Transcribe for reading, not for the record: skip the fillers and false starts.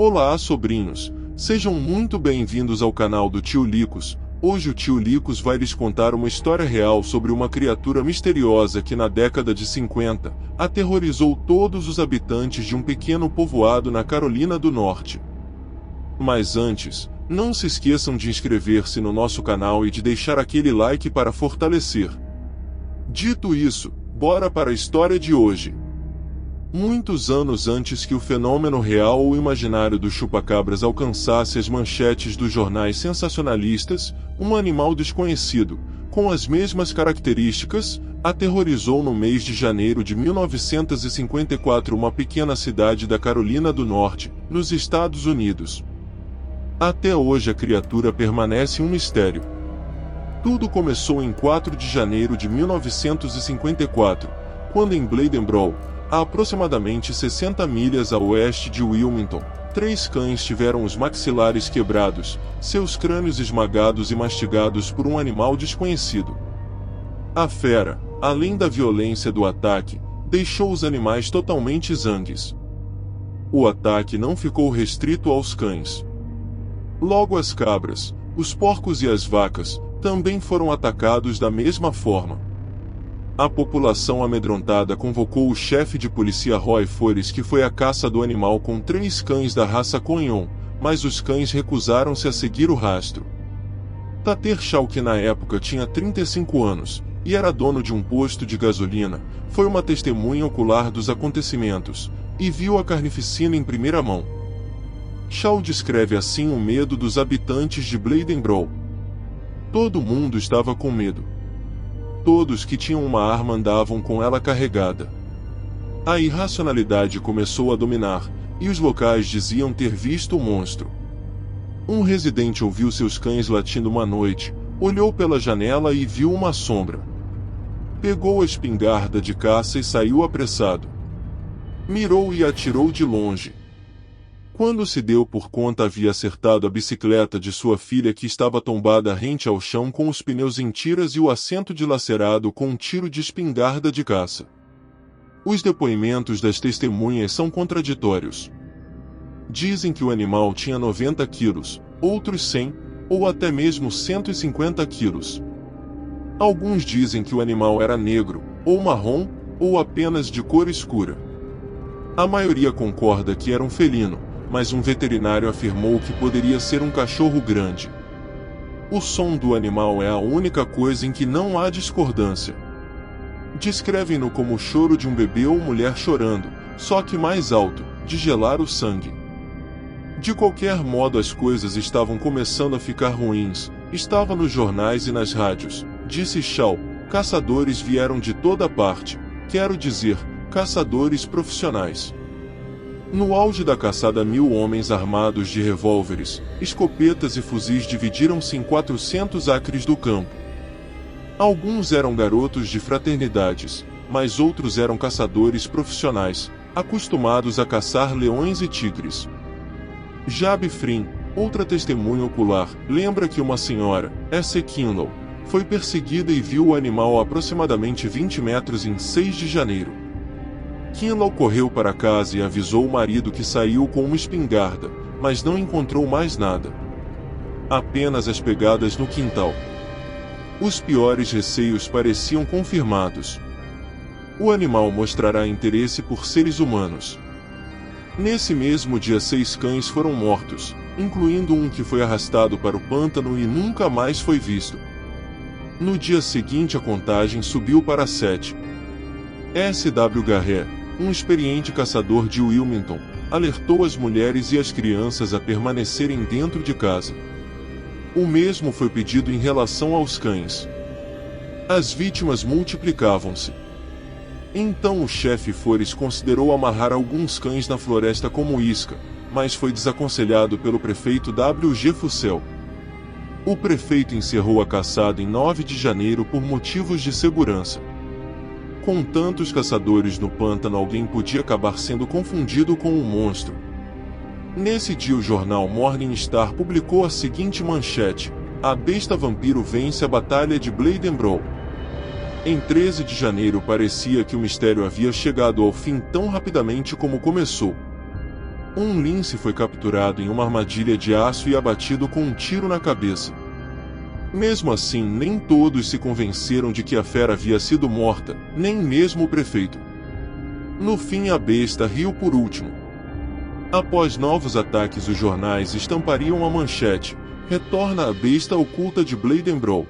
Olá, sobrinhos! Sejam muito bem-vindos ao canal do Tio Licos. Hoje o Tio Licos vai lhes contar uma história real sobre uma criatura misteriosa que na década de 50, aterrorizou todos os habitantes de um pequeno povoado na Carolina do Norte. Mas antes, não se esqueçam de inscrever-se no nosso canal e de deixar aquele like para fortalecer. Dito isso, bora para a história de hoje. Muitos anos antes que o fenômeno real ou imaginário do chupacabras alcançasse as manchetes dos jornais sensacionalistas, um animal desconhecido, com as mesmas características, aterrorizou no mês de janeiro de 1954 uma pequena cidade da Carolina do Norte, nos Estados Unidos. Até hoje a criatura permanece um mistério. Tudo começou em 4 de janeiro de 1954, quando em Bladenboro, a aproximadamente 60 milhas a oeste de Wilmington, 3 cães tiveram os maxilares quebrados, seus crânios esmagados e mastigados por um animal desconhecido. A fera, além da violência do ataque, deixou os animais totalmente zangues. O ataque não ficou restrito aos cães. Logo as cabras, os porcos e as vacas, também foram atacados da mesma forma. A população amedrontada convocou o chefe de polícia Roy Forrest, que foi à caça do animal com 3 cães da raça Conyon, mas os cães recusaram-se a seguir o rastro. Tater Shaw, que na época tinha 35 anos, e era dono de um posto de gasolina, foi uma testemunha ocular dos acontecimentos, e viu a carnificina em primeira mão. Shaw descreve assim o medo dos habitantes de Bladenboro. Todo mundo estava com medo. Todos que tinham uma arma andavam com ela carregada. A irracionalidade começou a dominar, e os locais diziam ter visto o monstro. Um residente ouviu seus cães latindo uma noite, olhou pela janela e viu uma sombra. Pegou a espingarda de caça e saiu apressado. Mirou e atirou de longe. Quando se deu por conta, havia acertado a bicicleta de sua filha, que estava tombada rente ao chão com os pneus em tiras e o assento dilacerado com um tiro de espingarda de caça. Os depoimentos das testemunhas são contraditórios. Dizem que o animal tinha 90 quilos, outros 100, ou até mesmo 150 quilos. Alguns dizem que o animal era negro, ou marrom, ou apenas de cor escura. A maioria concorda que era um felino, mas um veterinário afirmou que poderia ser um cachorro grande. O som do animal é a única coisa em que não há discordância. Descrevem-no como o choro de um bebê ou mulher chorando, só que mais alto, de gelar o sangue. De qualquer modo, as coisas estavam começando a ficar ruins. Estava nos jornais e nas rádios, disse Shaw. Caçadores vieram de toda parte, quero dizer, caçadores profissionais. No auge da caçada, 1000 homens armados de revólveres, escopetas e fuzis dividiram-se em 400 acres do campo. Alguns eram garotos de fraternidades, mas outros eram caçadores profissionais, acostumados a caçar leões e tigres. Jabe Frin, outra testemunha ocular, lembra que uma senhora, S. Kinlow, foi perseguida e viu o animal a aproximadamente 20 metros em 6 de janeiro. Kinlow correu para casa e avisou o marido, que saiu com uma espingarda, mas não encontrou mais nada. Apenas as pegadas no quintal. Os piores receios pareciam confirmados. O animal mostrará interesse por seres humanos. Nesse mesmo dia, 6 cães foram mortos, incluindo um que foi arrastado para o pântano e nunca mais foi visto. No dia seguinte a contagem subiu para 7. S.W. Garrett, um experiente caçador de Wilmington, alertou as mulheres e as crianças a permanecerem dentro de casa. O mesmo foi pedido em relação aos cães. As vítimas multiplicavam-se. Então o chefe Forrest considerou amarrar alguns cães na floresta como isca, mas foi desaconselhado pelo prefeito W. G. Fussell. O prefeito encerrou a caçada em 9 de janeiro por motivos de segurança. Com tantos caçadores no pântano, alguém podia acabar sendo confundido com um monstro. Nesse dia o jornal Morning Star publicou a seguinte manchete: a besta vampiro vence a batalha de Bladenboro. Em 13 de janeiro parecia que o mistério havia chegado ao fim tão rapidamente como começou. Um lince foi capturado em uma armadilha de aço e abatido com um tiro na cabeça. Mesmo assim, nem todos se convenceram de que a fera havia sido morta, nem mesmo o prefeito. No fim, a besta riu por último. Após novos ataques, os jornais estampariam a manchete: "Retorna a besta oculta de Bladenbrough".